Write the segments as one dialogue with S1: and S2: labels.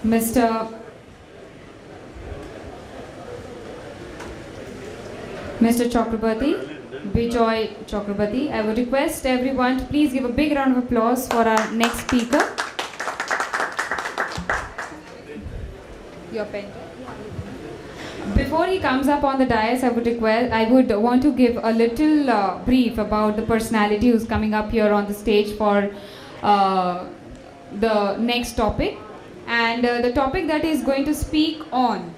S1: Mr. Mr. Chakrabarti, Bijoy Chakrabarti. I would request everyone to please give a big round of applause for our next speaker. Your pen. Before he comes up on the dais, I would want to give a little brief about the personality who's coming up here on the stage for the next topic. And the topic that is going to speak on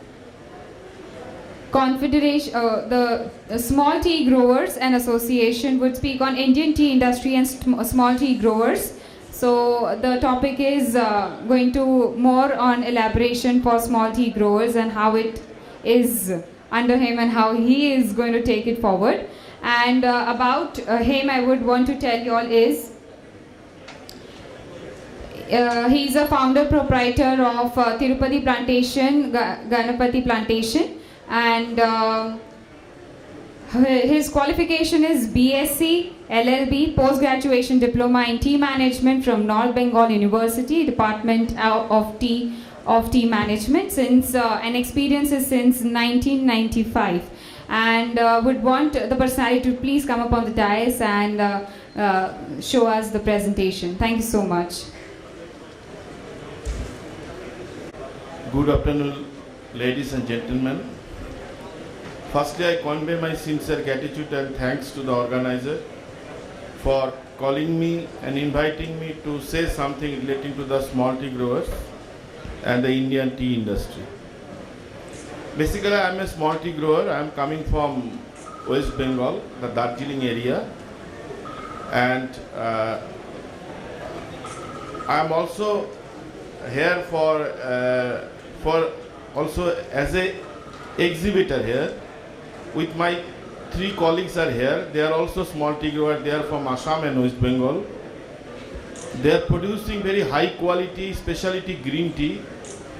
S1: Confederation, the Small Tea Growers and Association would speak on Indian tea industry and small tea growers. So the topic is going to more on elaboration for small tea growers and how it is under him and how he is going to take it forward. And about him, I would want to tell you all is he's a founder proprietor of Tirupati Plantation, Ganapati Plantation, and his qualification is BSc, LLB, post-graduation diploma in tea management from North Bengal University, Department of Tea Management, since an experience is since 1995, and would want the personality to please come up on the dais and show us the presentation. Thank you so much.
S2: Good afternoon, ladies and gentlemen. Firstly, I convey my sincere gratitude and thanks to the organizer for calling me and inviting me to say something relating to the small tea growers and the Indian tea industry. Basically, I am a small tea grower. I am coming from West Bengal, the Darjeeling area, and I am also here for also as a exhibitor here. With my 3 colleagues are here. They are also small tea growers. They are from Assam and West Bengal. They are producing very high quality specialty green tea,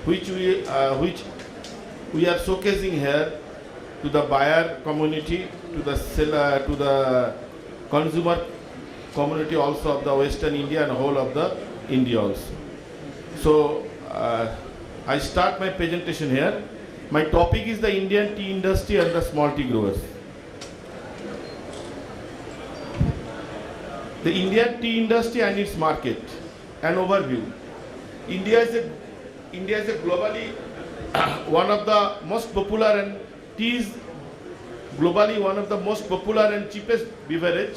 S2: which we are showcasing here to the buyer community, to the seller, to the consumer community also of the Western India and whole of the India also. So I start my presentation here. My topic is the Indian tea industry and the small tea growers. The Indian tea industry and its market. An overview. India is a globally one of the most popular, and tea is globally one of the most popular and cheapest beverage.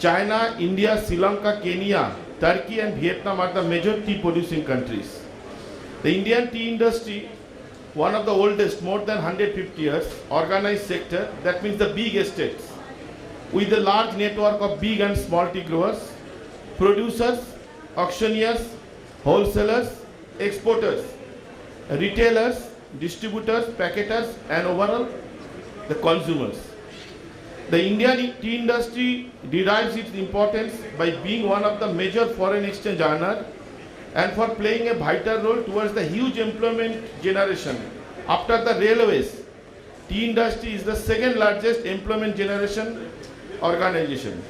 S2: China, India, Sri Lanka, Kenya, Turkey and Vietnam are the major tea producing countries. The Indian tea industry, one of the oldest, more than 150 years, organized sector, that means the big estates, with a large network of big and small tea growers, producers, auctioneers, wholesalers, exporters, retailers, distributors, packeters, and overall the consumers. The Indian tea industry derives its importance by being one of the major foreign exchange earner and for playing a vital role towards the huge employment generation. After the railways, tea industry is the second largest employment generation organization.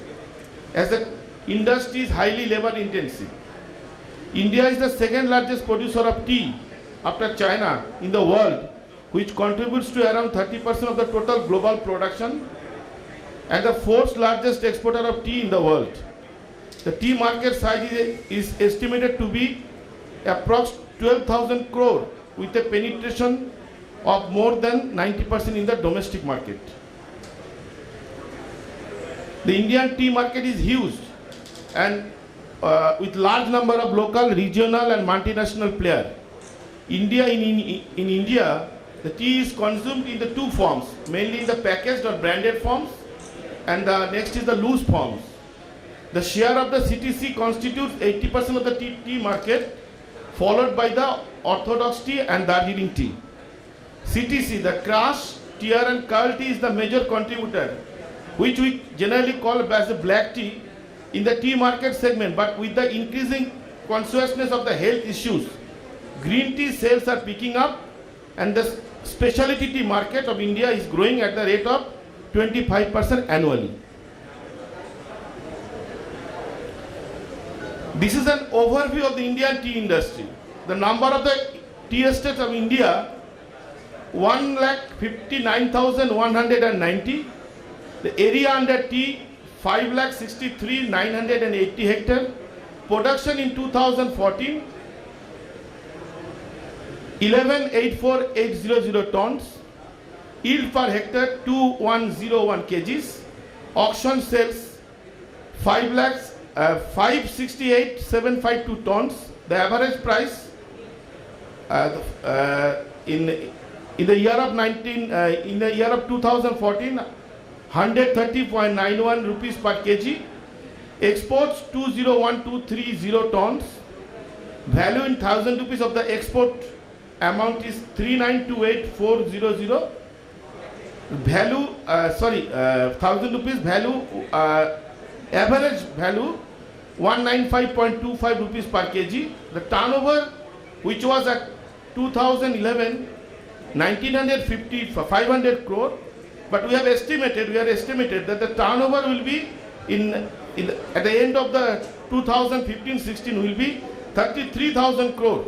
S2: As the industry is highly labor intensive, India is the second largest producer of tea after China in the world, which contributes to around 30% of the total global production, and the 4th largest exporter of tea in the world. The tea market size is estimated to be approx 12,000 crore with a penetration of more than 90% in the domestic market. The Indian tea market is huge and with large number of local, regional and multinational players. In India, the tea is consumed in the 2 forms, mainly in the packaged or branded forms, and the next is the loose forms. The share of the CTC constitutes 80% of the tea market, followed by the orthodox tea and Darjeeling tea. CTC, the crush, tear and curl tea is the major contributor, which we generally call as the black tea in the tea market segment, but with the increasing consciousness of the health issues, green tea sales are picking up and the specialty tea market of India is growing at the rate of 25% annually. This is an overview of the Indian tea industry. The number of the tea estates of India, 1,59,190. The area under tea, 5,63,980 hectare. Production in 2014, 11,84,800 tons. Yield per hectare 2,101 kgs. Auction sales 5,68,752 tons. The average price in the year of 2014, 130.91 rupees per kg. Exports 201230 tons. Value in 1,000 rupees of the export amount is 3928400. Value 1,000 rupees value, average value 195.25 rupees per kg. The turnover, which was at 2011 1950 500 crore, but we are estimated that the turnover will be at the end of the 2015-16 will be 33,000 crore.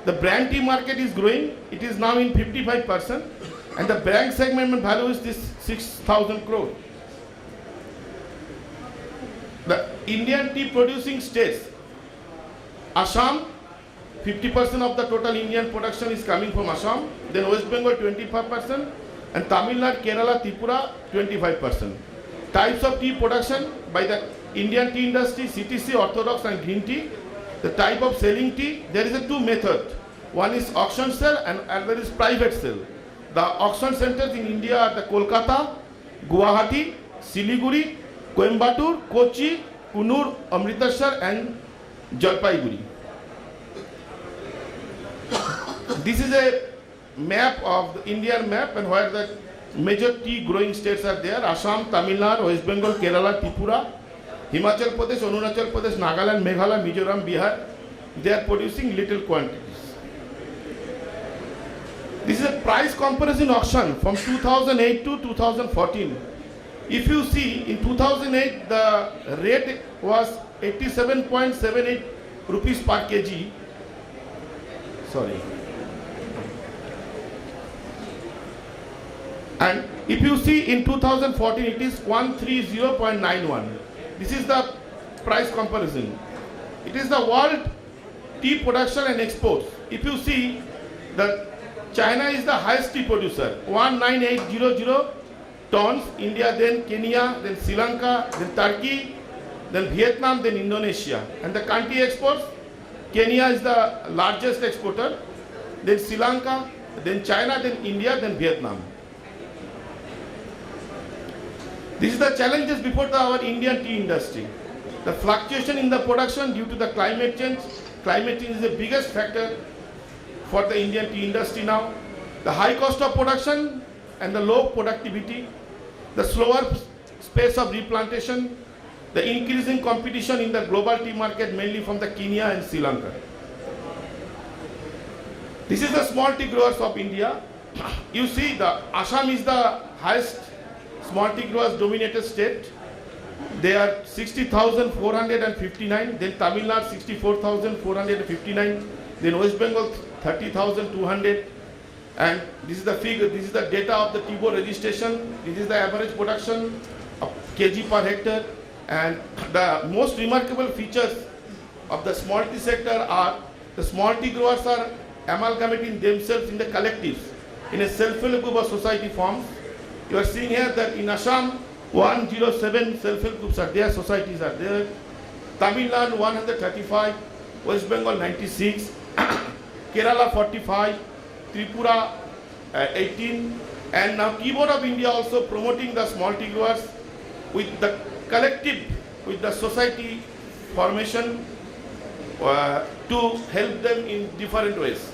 S2: The brand tea market is growing. It is now in 55%, and the brand segment value is this 6,000 crore. The Indian tea producing states, Assam, 50% of the total Indian production is coming from Assam. Then West Bengal 25%, and Tamil Nadu, Kerala, Tripura 25%. Types of tea production by the Indian tea industry: CTC, orthodox and green tea. The type of selling tea, there is a two method. One is auction sale and other is private sale. The auction centers in India are the Kolkata, Guwahati, Siliguri, Coimbatore, Kochi, Kunur, Amritsar and Jalpaiguri. This is a map of the Indian map, and where the major tea growing states are there: Assam, Tamil Nadu, West Bengal, Kerala, Tripura, Himachal Pradesh, Arunachal Pradesh, Nagaland, Meghalaya, Mizoram, Bihar. They are producing little quantities. This is a price comparison auction from 2008 to 2014. If you see, in 2008 the rate was 87.78 rupees per kg. Sorry. And if you see in 2014 it is 130.91. This is the price comparison. It is the world tea production and exports. If you see, the China is the highest tea producer, 19800 tons. India, then Kenya, then Sri Lanka, then Turkey, then Vietnam, then Indonesia. And the country exports, Kenya is the largest exporter, then Sri Lanka, then China, then India, then Vietnam. This is the challenges before our Indian tea industry. The fluctuation in the production due to the climate change. Climate change is the biggest factor for the Indian tea industry now. The high cost of production and the low productivity. The slower pace of replantation. The increasing competition in the global tea market, mainly from the Kenya and Sri Lanka. This is the small tea growers of India. You see, the Assam is the highest small tea growers dominated state. They are 60,459. Then Tamil Nadu 64,459. Then West Bengal 30,200. And this is the figure. This is the data of the tea board registration. This is the average production of kg per hectare. And the most remarkable features of the small tea sector are the small tea growers are amalgamating themselves in the collectives in a self-help group or society forms. You are seeing here that in Assam, 107 self-help groups are there, societies are there. Tamil Nadu 135, West Bengal 96, Kerala 45, Tripura 18, and now Tea Board of India also promoting the small tea growers with the collective, with the society formation to help them in different ways.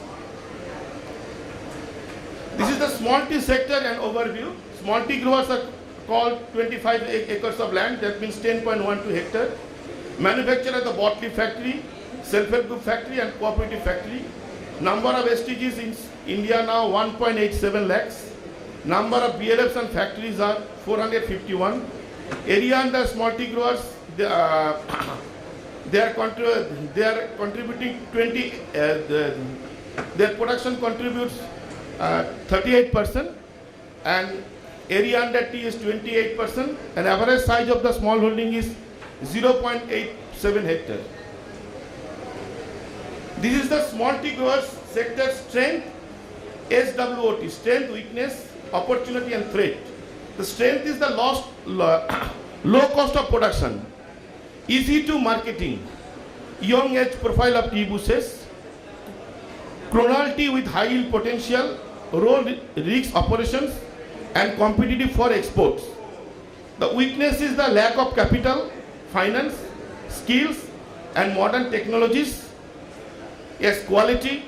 S2: This is the small tea sector and overview. Small tea growers are called 25 acres of land, that means 10.12 hectare. Manufacturer the Botley factory, self-help group factory and cooperative factory. Number of STGs in India now 1.87 lakhs. Number of BLFs and factories are 451. Area under small tea growers, they are contributing Their production contributes 38%, and area under tea is 28%, and average size of the small holding is 0.87 hectares. This is the small tea growers sector strength, SWOT, strength, weakness, opportunity and threat. The strength is the low cost of production, easy to marketing, young age profile of tea bushes, chronality with high yield potential, low risk operations and competitive for exports. The weakness is the lack of capital, finance, skills and modern technologies. Yes, quality,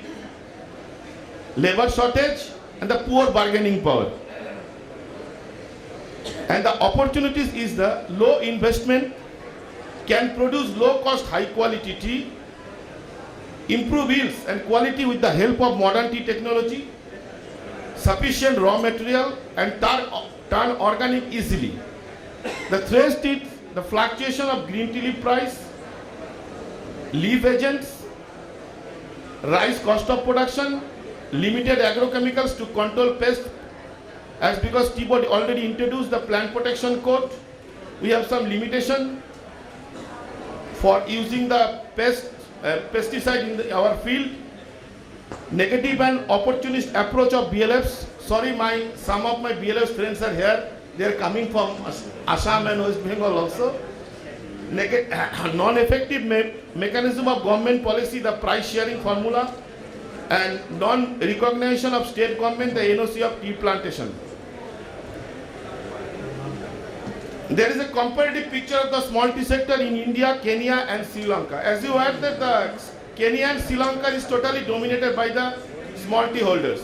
S2: labor shortage and the poor bargaining power. And the opportunities is the low investment, can produce low cost high quality tea, improve yields and quality with the help of modern tea technology, sufficient raw material and turn organic easily. The threat is the fluctuation of green tea leaf price, leaf agents, rise cost of production, limited agrochemicals to control pests, as because Tea Board already introduced the plant protection code, we have some limitation for using the pesticide in our field. Negative and opportunist approach of BLFs. Sorry, some of my BLF friends are here. They are coming from Assam and West Bengal also. Non-effective mechanism of government policy, the price sharing formula, and non-recognition of state government, the NOC of tea plantation. There is a comparative picture of the small tea sector in India, Kenya and Sri Lanka. As you heard that the Kenya and Sri Lanka is totally dominated by the small tea holders.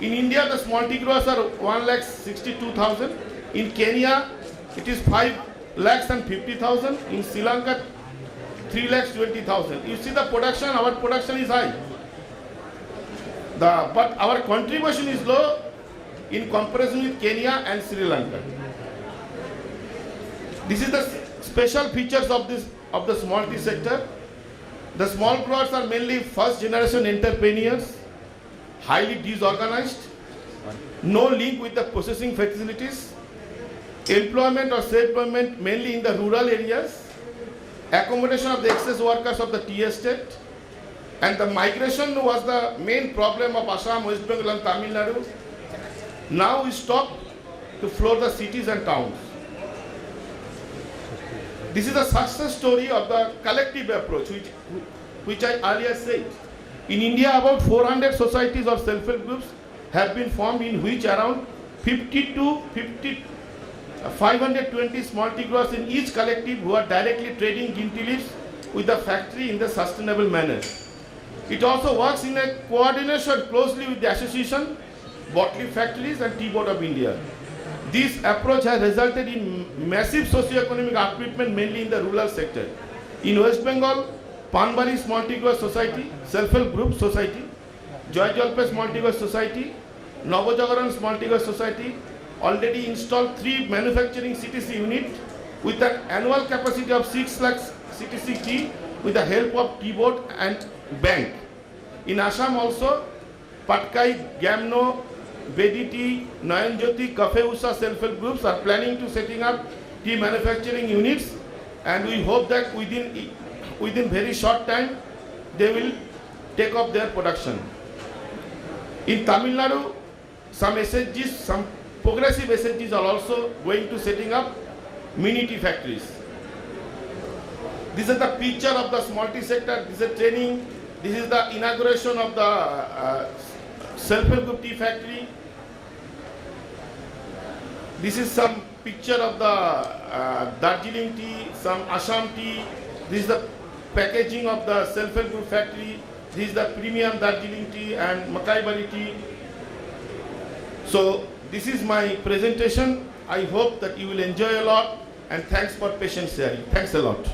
S2: In India, the small tea growers are 1,62,000. In Kenya, it is 5,50,000. In Sri Lanka, 3,20,000. You see the production, our production is high. But our contribution is low in comparison with Kenya and Sri Lanka. This is the special features of the small tea sector. The small growers are mainly first generation entrepreneurs, highly disorganized, no link with the processing facilities, employment or self-employment mainly in the rural areas, accommodation of the excess workers of the tea estate, and the migration was the main problem of Assam, West Bengal and Tamil Nadu. Now we stop to flood the cities and towns. This is a success story of the collective approach which I earlier said. In India, about 400 societies or self-help groups have been formed, in which around 520 small tea growers in each collective who are directly trading green tea leaves with the factory in the sustainable manner. It also works in a coordination closely with the association, Botley Factories and Tea Board of India. This approach has resulted in massive socio-economic upliftment mainly in the rural sector. In West Bengal, Panbari Small Tea Growers Society, Self-Help Group Society, Joy Jalpai Small Tea Growers Society, Navajagaran Small Tea Growers Society already installed 3 manufacturing CTC units with an annual capacity of 6 lakh CTC tea with the help of Tea Board and Bank. In Assam also, Patkai, Gamno, Bediti, Nayanjoti, Cafe Usha self-help groups are planning to setting up tea manufacturing units, and we hope that within very short time they will take up their production. In Tamil Nadu, some SHGs, some progressive SHGs are also going to setting up mini tea factories. This is the picture of the small tea sector. This is training. This is the inauguration of the self-help group tea factory. This is some picture of the Darjeeling tea, some Assam tea. This is the packaging of the self-help group factory. This is the premium Darjeeling tea and Makai Bari tea. So this is my presentation. I hope that you will enjoy a lot, and thanks for patient sharing. Thanks a lot.